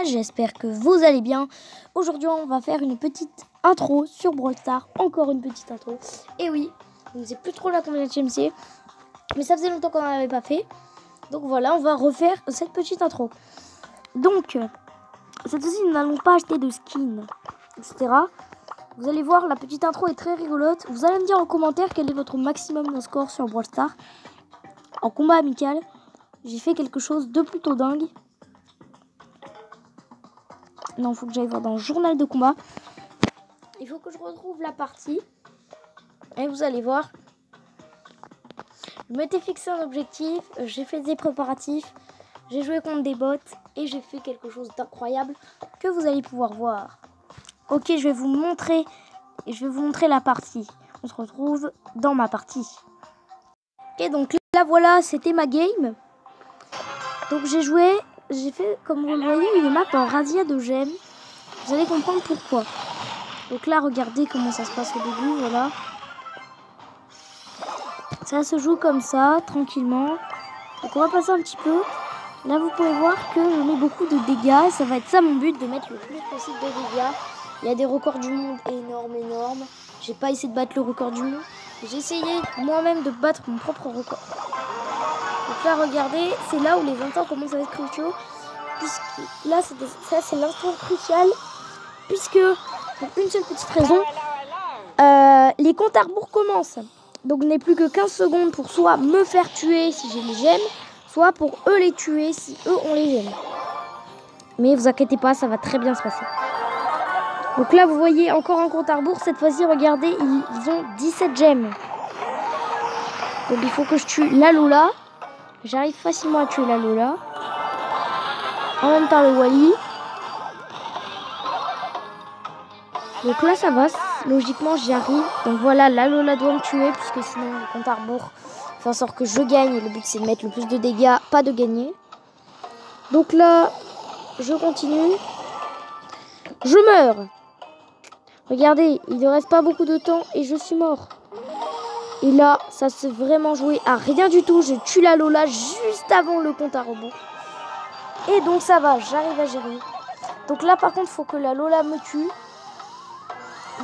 J'espère que vous allez bien. Aujourd'hui, on va faire une petite intro sur Brawl Stars. Encore une petite intro. Et oui, je ne sais plus trop la combienième c'est, mais ça faisait longtemps qu'on n'en avait pas fait. Donc voilà, on va refaire cette petite intro. Donc, cette fois-ci, nous n'allons pas acheter de skins, etc. Vous allez voir, la petite intro est très rigolote. Vous allez me dire en commentaire quel est votre maximum de score sur Brawl Stars. En combat amical, j'ai fait quelque chose de plutôt dingue. Non, il faut que j'aille voir dans le journal de combat. Il faut que je retrouve la partie. Et vous allez voir. Je m'étais fixé un objectif. J'ai fait des préparatifs. J'ai joué contre des bots. Et j'ai fait quelque chose d'incroyable que vous allez pouvoir voir. Ok, je vais vous montrer. Et je vais vous montrer la partie. On se retrouve dans ma partie. Ok, donc là, voilà, c'était ma game. Donc j'ai joué. J'ai fait, comme vous le voyez, une map en razzia de gemmes. Vous allez comprendre pourquoi. Donc là, regardez comment ça se passe au début, voilà. Ça se joue comme ça, tranquillement. Donc on va passer un petit peu. Là, vous pouvez voir que je mets beaucoup de dégâts. Ça va être ça mon but, de mettre le plus possible de dégâts. Il y a des records du monde énormes. J'ai pas essayé de battre le record du monde. J'ai essayé moi-même de battre mon propre record. Donc là, regardez, c'est là où les instants commencent à être cruciaux. Puisque là, ça c'est l'instant crucial. Puisque, pour une seule petite raison, les comptes à rebours commencent. Donc, il n'est plus que 15 secondes pour soit me faire tuer si j'ai les gemmes, soit pour eux les tuer si eux ont les gemmes. Mais vous inquiétez pas, ça va très bien se passer. Donc là, vous voyez encore un compte à rebours. Cette fois-ci, regardez, ils ont 17 gemmes. Donc, il faut que je tue la Lola. J'arrive facilement à tuer la Lola. En même temps, le Wally. Donc là, ça va. Logiquement, j'y arrive. Donc voilà, la Lola doit me tuer. Puisque sinon, le compte à rebours fait en sorte que je gagne. Et le but, c'est de mettre le plus de dégâts, pas de gagner. Donc là, je continue. Je meurs. Regardez, il ne reste pas beaucoup de temps. Et je suis mort. Et là, ça s'est vraiment joué à rien du tout. Je tue la Lola juste avant le compte à rebours. Et donc ça va, j'arrive à gérer. Donc là, par contre, il faut que la Lola me tue.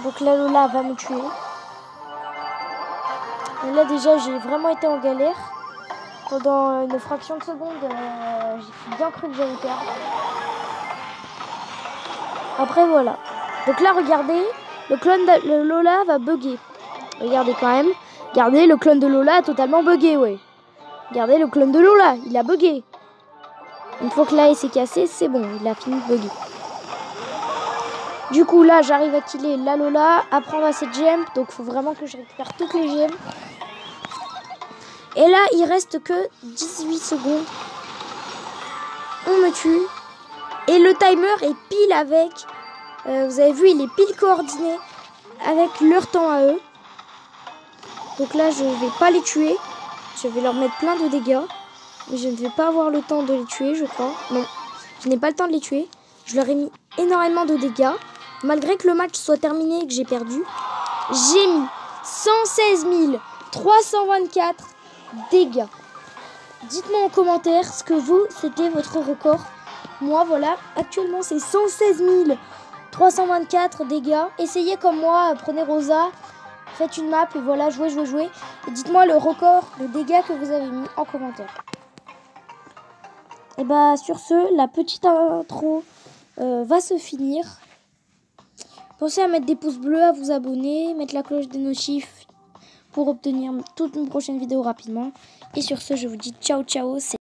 Donc la Lola va me tuer. Et là déjà j'ai vraiment été en galère. Pendant une fraction de seconde, j'ai bien cru que j'allais perdre. Après voilà. Donc là regardez, le clone de Lola va bugger. Regardez quand même. Regardez, le clone de Lola a totalement bugué, ouais. Regardez, le clone de Lola, il a bugué. Une fois que là il s'est cassé, c'est bon, il a fini de bugger. Du coup, là, j'arrive à killer la Lola, à prendre à cette gemme. Donc, il faut vraiment que je récupère toutes les gemmes. Et là, il reste que 18 secondes. On me tue. Et le timer est pile avec... vous avez vu, il est pile coordonné avec leur temps à eux. Donc là, je ne vais pas les tuer. Je vais leur mettre plein de dégâts. Mais je ne vais pas avoir le temps de les tuer, je crois. Non, je n'ai pas le temps de les tuer. Je leur ai mis énormément de dégâts. Malgré que le match soit terminé et que j'ai perdu, j'ai mis 116 324 dégâts. Dites-moi en commentaire ce que vous, c'était votre record. Moi, voilà, actuellement, c'est 116 324 dégâts. Essayez comme moi, prenez Rosa, faites une map et voilà, jouez. Et dites-moi le record de dégâts que vous avez mis en commentaire. Et bah, sur ce, la petite intro va se finir. Pensez à mettre des pouces bleus, à vous abonner, mettre la cloche des notifs pour obtenir toutes mes prochaines vidéos rapidement. Et sur ce, je vous dis ciao.